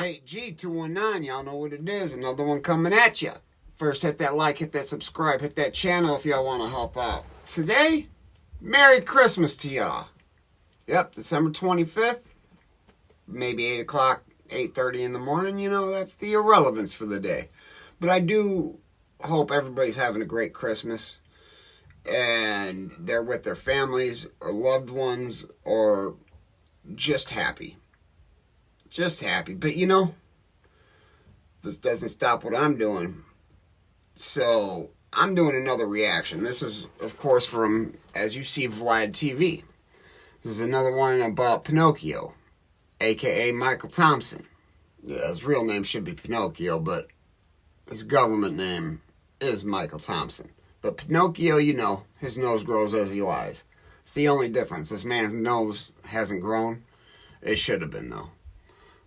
Nate G219, y'all know what it is. Another one coming at ya. First, hit that like, hit that subscribe, hit that channel if y'all want to help out. Today, Merry Christmas to y'all. Yep, December 25th, maybe 8 o'clock, 8:30 in the morning. You know, that's the irrelevance for the day. But I do hope everybody's having a great Christmas. And they're with their families or loved ones or just happy. Just happy. But you know, this doesn't stop what I'm doing. So I'm doing another reaction. This is, of course, from, as you see, Readtheroomtv. This is another one about Pinocchio, aka Michael Thompson. Yeah, his real name should be Pinocchio, but his government name is Michael Thompson. But Pinocchio, you know, his nose grows as he lies. It's the only difference. This man's nose hasn't grown. It should have been, though.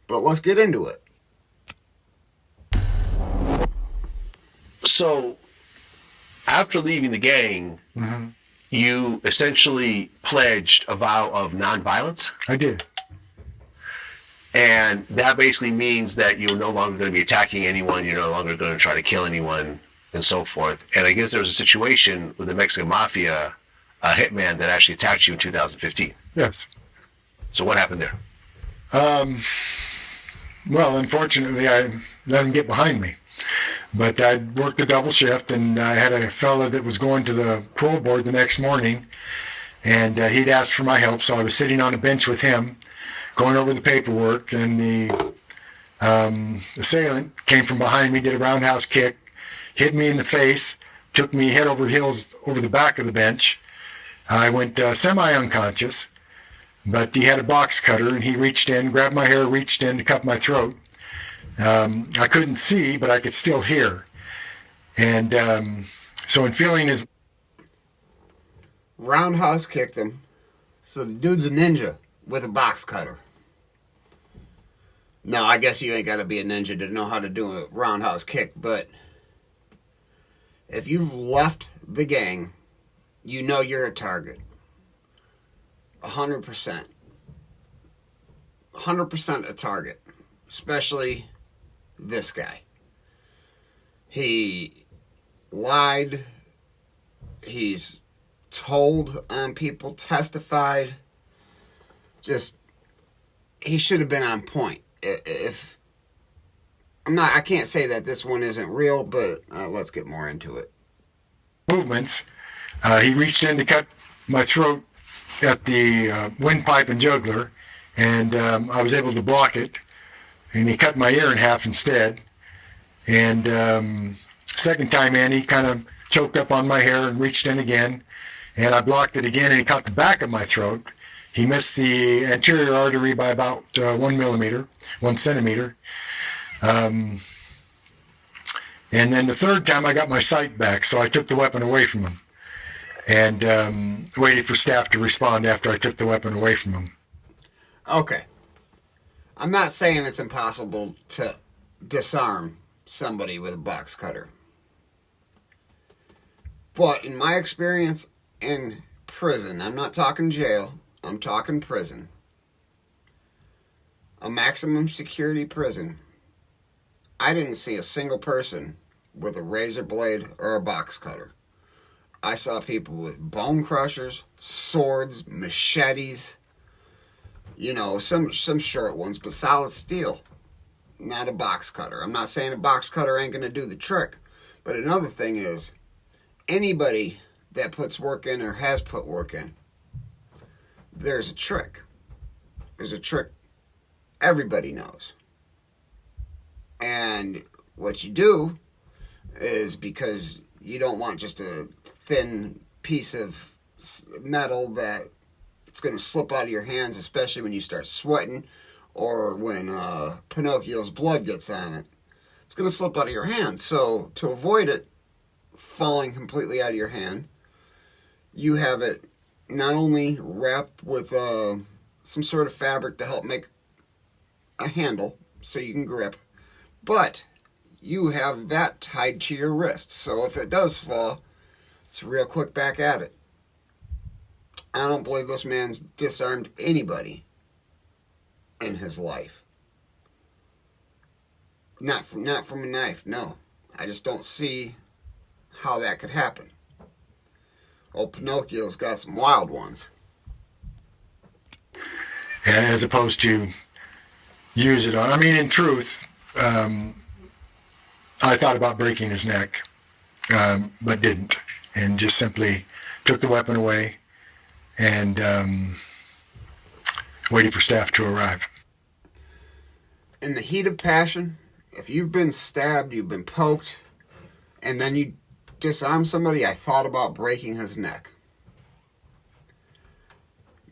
But let's get into it. So, after leaving the gang, you essentially pledged a vow of nonviolence? I did. And that basically means that you're no longer going to be attacking anyone, you're no longer going to try to kill anyone, and so forth. And I guess there was a situation with the Mexican Mafia, a hitman that actually attacked you in 2015. Yes. So what happened there? Well, unfortunately, I let him get behind me. But I'd worked a double shift, and I had a fella that was going to the parole board the next morning, and he'd asked for my help, so I was sitting on a bench with him, going over the paperwork, and the assailant came from behind me, did a roundhouse kick, hit me in the face, took me head over heels over the back of the bench. I went semi-unconscious, but he had a box cutter, and he reached in, grabbed my hair, reached in to cut my throat. I couldn't see, but I could still hear. And so in feeling his... Roundhouse kicked him. So the dude's a ninja with a box cutter. No, I guess you ain't got to be a ninja to know how to do a roundhouse kick, but if you've left the gang, you know you're a target. 100%. 100% a target. Especially this guy. He lied. He's told on people, testified. Just, he should have been on point. If I can't say that this one isn't real, but let's get more into it. Movements. He reached in to cut my throat at the windpipe and jugular, and I was able to block it. And he cut my ear in half instead. And second time in, he kind of choked up on my hair and reached in again. And I blocked it again, and he caught the back of my throat. He missed the anterior artery by about 1 centimeter. And then the third time, I got my sight back, so I took the weapon away from him. And waited for staff to respond after I took the weapon away from him. Okay. I'm not saying it's impossible to disarm somebody with a box cutter. But in my experience in prison, I'm not talking jail, I'm talking prison. A maximum security prison. I didn't see a single person with a razor blade or a box cutter. I saw people with bone crushers, swords, machetes. You know, some short ones, but solid steel. Not a box cutter. I'm not saying a box cutter ain't going to do the trick. But another thing is, anybody that puts work in or has put work in, there's a trick. There's a trick everybody knows. And what you do is, because you don't want just a thin piece of metal that it's going to slip out of your hands, especially when you start sweating or when Pinocchio's blood gets on it. It's going to slip out of your hand. So to avoid it falling completely out of your hand, you have it not only wrapped with some sort of fabric to help make a handle so you can grip, but you have that tied to your wrist. So if it does fall, it's real quick back at it. I don't believe this man's disarmed anybody in his life. Not from a knife, no. I just don't see how that could happen. Old Pinocchio's got some wild ones. As opposed to use it on. I mean, in truth, I thought about breaking his neck, but didn't, and just simply took the weapon away and waited for staff to arrive. In the heat of passion, if you've been stabbed, you've been poked, and then you disarm somebody, I thought about breaking his neck.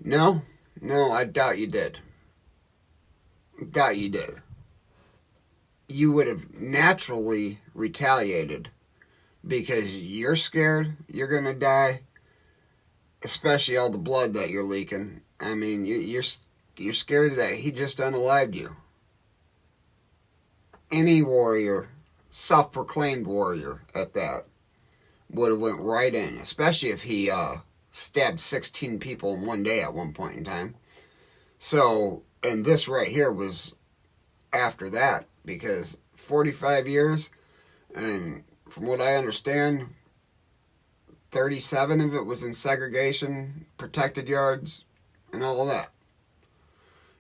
No, I doubt you did. Doubt you did. You would have naturally retaliated because you're scared you're going to die, especially all the blood that you're leaking. I mean, you're scared that he just unalived you. Any warrior, self-proclaimed warrior at that, would have went right in, especially if he stabbed 16 people in one day at one point in time. So, and this right here was after that, because 45 years, and from what I understand, 37 of it was in segregation, protected yards, and all of that.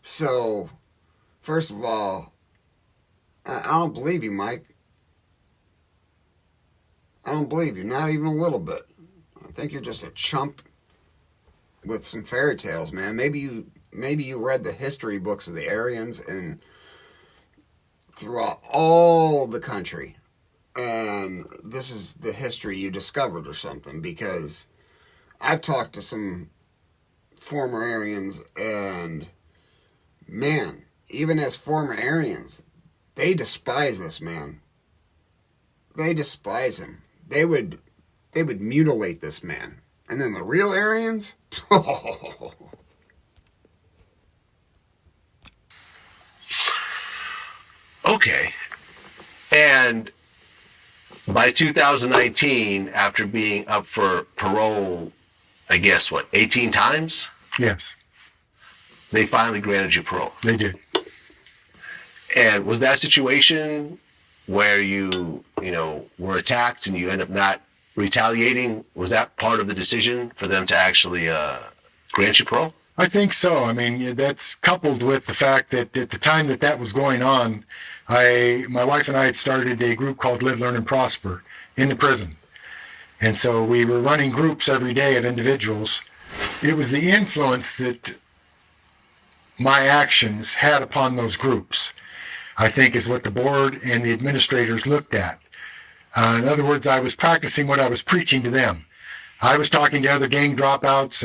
So, first of all, I don't believe you, Mike. I don't believe you, not even a little bit. I think you're just a chump with some fairy tales, man. Maybe you read the history books of the Aryans and throughout all the country, and this is the history you discovered or something, because I've talked to some former Aryans, and man, even as former Aryans, they despise this man. They despise him. They would mutilate this man. And then the real Aryans? Okay. And by 2019, after being up for parole, I guess, 18 times? Yes. They finally granted you parole. They did. And was that a situation where you were attacked and you end up not retaliating? Was that part of the decision for them to actually grant you parole? I think so. I mean, that's coupled with the fact that at the time that was going on, my wife and I had started a group called Live, Learn, and Prosper in the prison. And so we were running groups every day of individuals. It was the influence that my actions had upon those groups, I think, is what the board and the administrators looked at. In other words, I was practicing what I was preaching to them. I was talking to other gang dropouts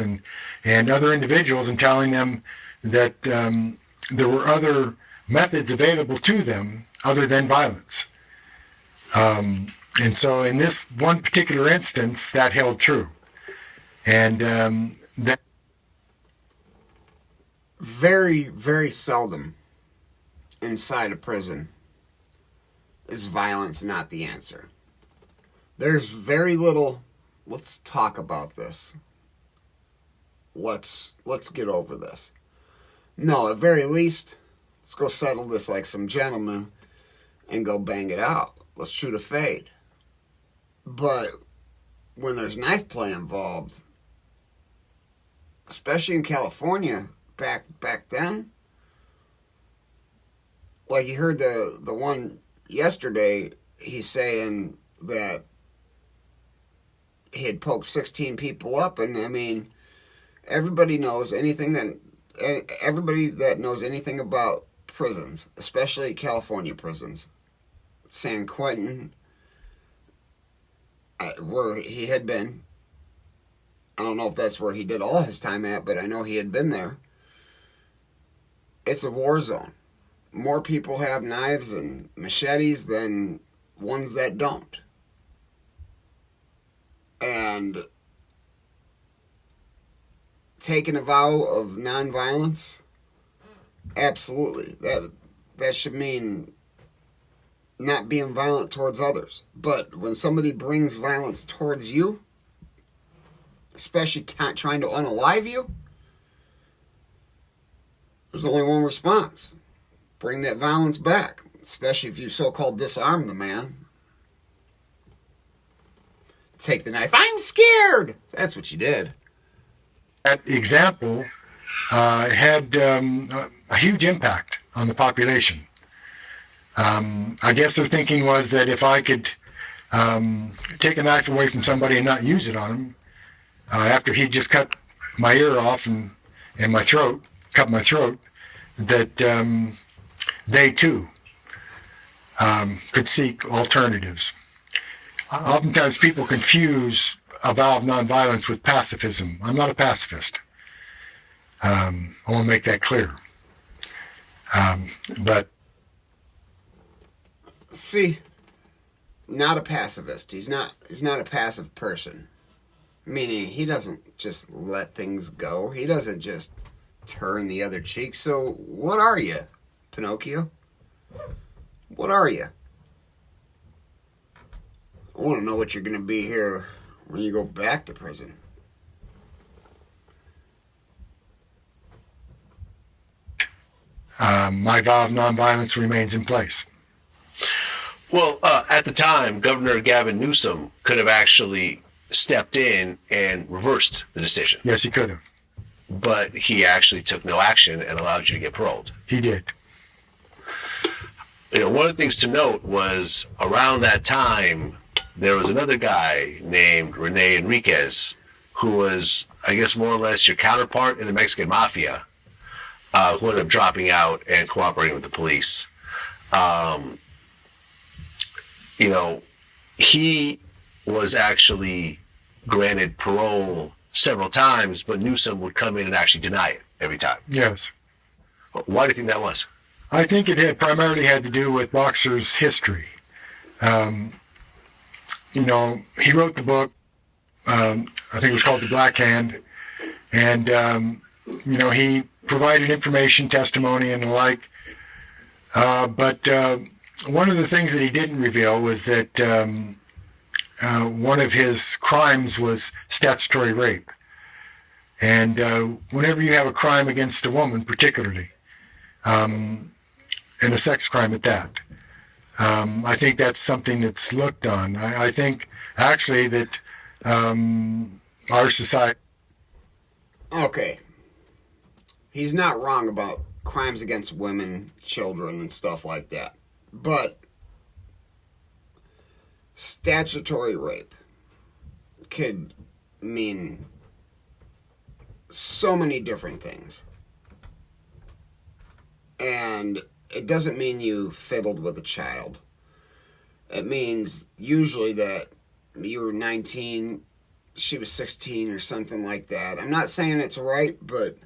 and other individuals and telling them that there were other methods available to them other than violence. And so in this one particular instance, that held true. And that very, very seldom inside a prison is violence not the answer. There's very little, let's talk about this. Let's get over this. No, at very least, let's go settle this like some gentlemen and go bang it out. Let's shoot a fade. But when there's knife play involved, especially in California back then, like you heard the one yesterday, he's saying that he had poked 16 people up, and I mean, everybody that knows anything about prisons, especially California prisons, San Quentin, where he had been. I don't know if that's where he did all his time at, but I know he had been there. It's a war zone. More people have knives and machetes than ones that don't. And taking a vow of nonviolence, absolutely. That should mean not being violent towards others. But when somebody brings violence towards you, especially trying to unalive you, There's only one response. Bring that violence back, especially if you so-called disarm the man. Take the knife. I'm scared. That's what you did. That example had a huge impact on the population. I guess their thinking was that if I could take a knife away from somebody and not use it on him, after he just cut my ear off and my throat, cut my throat, that they too could seek alternatives. Oftentimes people confuse a vow of nonviolence with pacifism. I'm not a pacifist. I want to make that clear. But see, not a pacifist. He's not a passive person. Meaning he doesn't just let things go. He doesn't just turn the other cheek. So what are you, Pinocchio? What are you? I want to know what you're going to be here when you go back to prison. My vow of nonviolence remains in place. Well, at the time, Governor Gavin Newsom could have actually stepped in and reversed the decision. Yes, he could have. But he actually took no action and allowed you to get paroled. He did. You know, one of the things to note was around that time, there was another guy named Rene Enriquez, who was, I guess, more or less your counterpart in the Mexican mafia, who ended up dropping out and cooperating with the police. You know, he was actually granted parole several times, but Newsom would come in and actually deny it every time. Yes. Why do you think that was? I think it had primarily had to do with Boxer's history. You know, he wrote the book, I think it was called The Black Hand, and, you know, he provided information, testimony, and the like. But one of the things that he didn't reveal was that one of his crimes was statutory rape. And whenever you have a crime against a woman, particularly, and a sex crime at that, I think that's something that's looked on. I think, actually, that our society... Okay. He's not wrong about crimes against women, children, and stuff like that. But statutory rape could mean so many different things. And it doesn't mean you fiddled with a child. It means usually that you were 19, she was 16 or something like that. I'm not saying it's right, but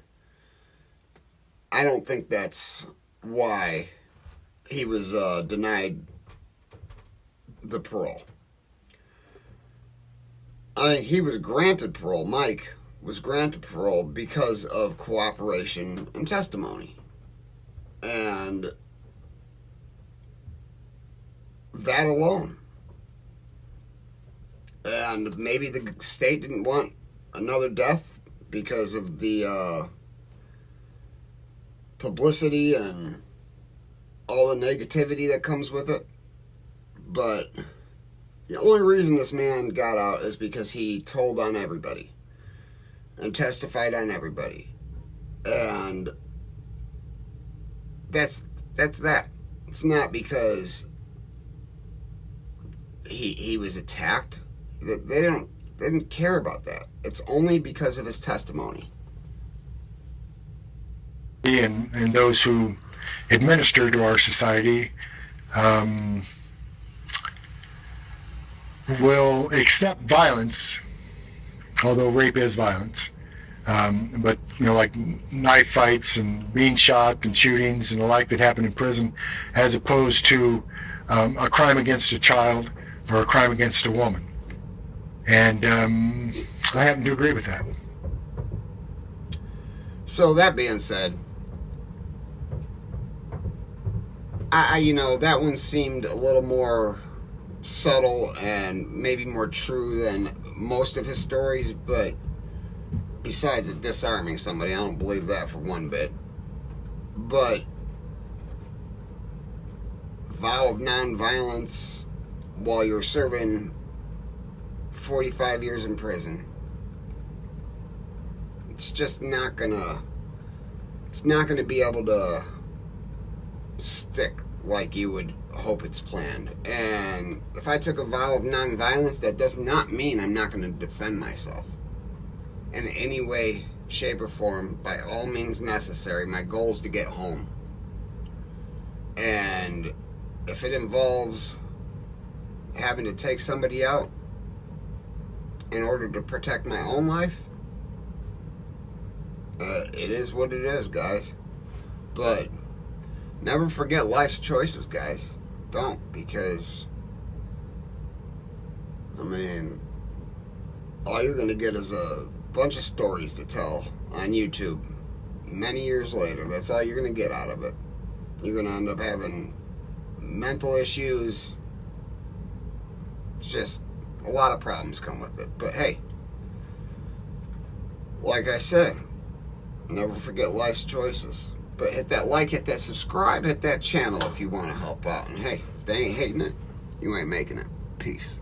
I don't think that's why he was denied the parole. He was granted parole. Mike was granted parole because of cooperation and testimony. And that alone. And maybe the state didn't want another death because of the publicity and all the negativity that comes with it. But the only reason this man got out is because he told on everybody and testified on everybody. And that's that. It's not because he was attacked. They didn't care about that. It's only because of his testimony. And those who administer to our society will accept violence, although rape is violence. But, you know, like knife fights and being shot and shootings and the like that happen in prison, as opposed to a crime against a child or a crime against a woman. And I happen to agree with that. So that being said, you know, that one seemed a little more subtle and maybe more true than most of his stories, but besides it disarming somebody, I don't believe that for one bit. But vow of nonviolence while you're serving 45 years in prison. It's just not gonna be able to stick like you would hope it's planned. And if I took a vow of nonviolence, that does not mean I'm not gonna defend myself in any way, shape, or form, by all means necessary. My goal is to get home. And if it involves having to take somebody out in order to protect my own life, it is what it is, guys. But never forget life's choices, guys. Don't, because I mean, all you're going to get is a bunch of stories to tell on YouTube many years later. That's all you're going to get out of it. You're going to end up having mental issues. Just a lot of problems come with it. But hey, like I said, never forget life's choices. But hit that like, hit that subscribe, hit that channel if you want to help out. And hey, if they ain't hating it, you ain't making it. Peace.